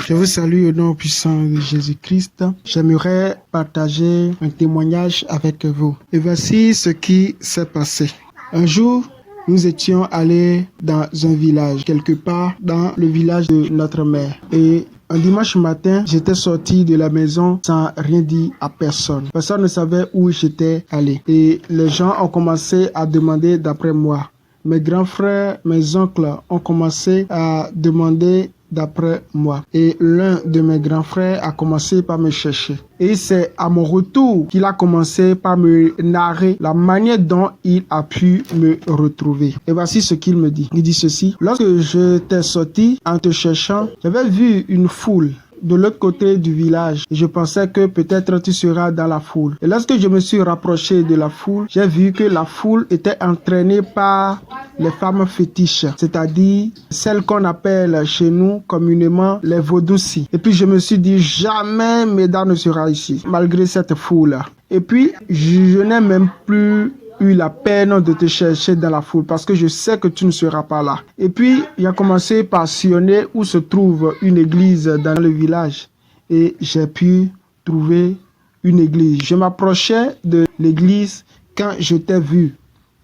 Je vous salue au nom puissant de Jésus-Christ. J'aimerais partager un témoignage avec vous. Et voici ce qui s'est passé. Un jour, nous étions allés dans un village, quelque part dans le village de notre mère. Et un dimanche matin, j'étais sorti de la maison sans rien dire à personne. Personne ne savait où j'étais allé. Et les gens ont commencé à demander d'après moi. Mes grands frères, mes oncles ont commencé à demander d'après moi. Et l'un de mes grands frères a commencé par me chercher. Et c'est à mon retour qu'il a commencé par me narrer la manière dont il a pu me retrouver. Et voici ce qu'il me dit. Il dit ceci: lorsque je t'ai sorti en te cherchant, j'avais vu une foule de l'autre côté du village et je pensais que peut-être tu seras dans la foule. Et lorsque je me suis rapproché de la foule, j'ai vu que la foule était entraînée par les femmes fétiches, c'est-à-dire celles qu'on appelle chez nous communément les vaudoucis. Et puis je me suis dit, jamais Médard ne sera ici, malgré cette foule. Et puis je n'ai même plus eu la peine de te chercher dans la foule parce que je sais que tu ne seras pas là. Et puis, il a commencé par sillonner où se trouve une église dans le village et j'ai pu trouver une église. Je m'approchais de l'église quand je t'ai vu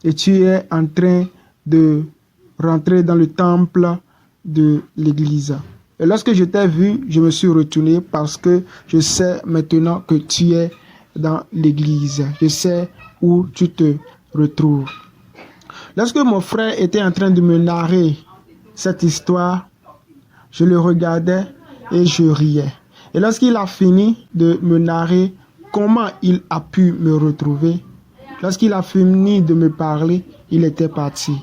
et tu es en train de rentrer dans le temple de l'église. Et lorsque je t'ai vu, je me suis retourné parce que je sais maintenant que tu es dans l'église. Je sais où tu te retrouves. Lorsque mon frère était en train de me narrer cette histoire, je le regardais et je riais. Et lorsqu'il a fini de me narrer comment il a pu me retrouver, lorsqu'il a fini de me parler, il était parti.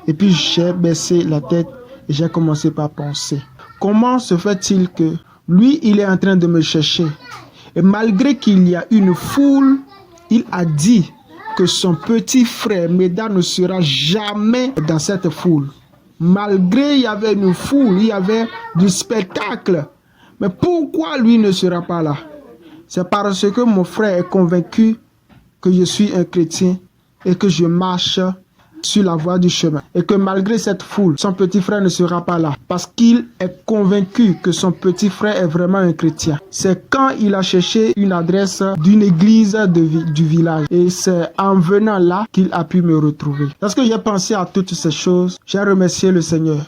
Et puis j'ai baissé la tête et j'ai commencé par penser. Comment se fait-il que lui, il est en train de me chercher et malgré qu'il y a une foule, il a dit que son petit frère Médard ne sera jamais dans cette foule. Malgré il y avait une foule, il y avait du spectacle. Mais pourquoi lui ne sera pas là? C'est parce que mon frère est convaincu que je suis un chrétien et que je marche sur la voie du chemin. Et que malgré cette foule, son petit frère ne sera pas là. Parce qu'il est convaincu que son petit frère est vraiment un chrétien. C'est quand il a cherché une adresse d'une église du village. Et c'est en venant là qu'il a pu me retrouver. Lorsque j'ai pensé à toutes ces choses, j'ai remercié le Seigneur.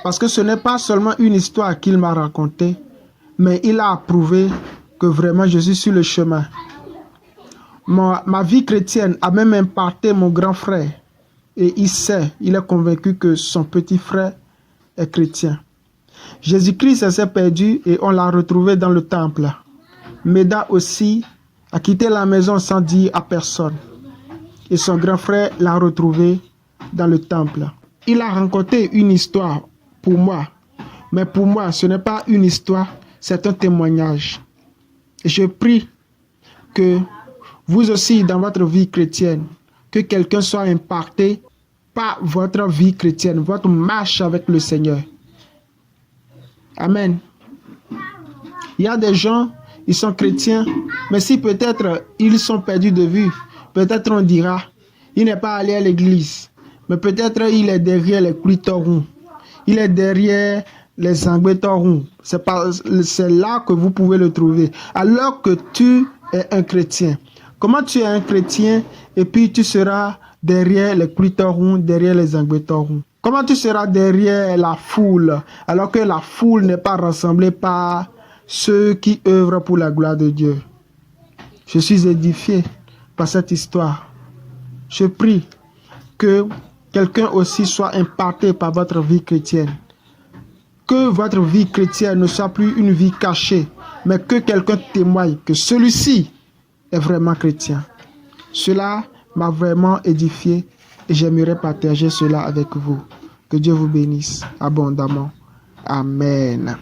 Parce que ce n'est pas seulement une histoire qu'il m'a racontée, mais il a prouvé que vraiment je suis sur le chemin. Ma vie chrétienne a même impacté mon grand frère. Et il est convaincu que son petit frère est chrétien. Jésus-Christ s'est perdu et on l'a retrouvé dans le temple. Médard aussi a quitté la maison sans dire à personne. Et son grand frère l'a retrouvé dans le temple. Il a raconté une histoire pour moi. Mais pour moi, ce n'est pas une histoire, c'est un témoignage. Et je prie que vous aussi, dans votre vie chrétienne, que quelqu'un soit impacté par votre vie chrétienne, votre marche avec le Seigneur. Amen. Il y a des gens, ils sont chrétiens, mais si peut-être ils sont perdus de vue, peut-être on dira, il n'est pas allé à l'église, mais peut-être il est derrière les Clitorons, il est derrière les Angbetorons. C'est là que vous pouvez le trouver. Alors que tu es un chrétien. Comment tu es un chrétien et puis tu seras derrière les Clitorons, derrière les Angbetorons? Comment tu seras derrière la foule alors que la foule n'est pas rassemblée par ceux qui œuvrent pour la gloire de Dieu? Je suis édifié par cette histoire. Je prie que quelqu'un aussi soit impacté par votre vie chrétienne. Que votre vie chrétienne ne soit plus une vie cachée, mais que quelqu'un témoigne que celui-ci est vraiment chrétien. Cela m'a vraiment édifié et j'aimerais partager cela avec vous. Que Dieu vous bénisse abondamment. Amen.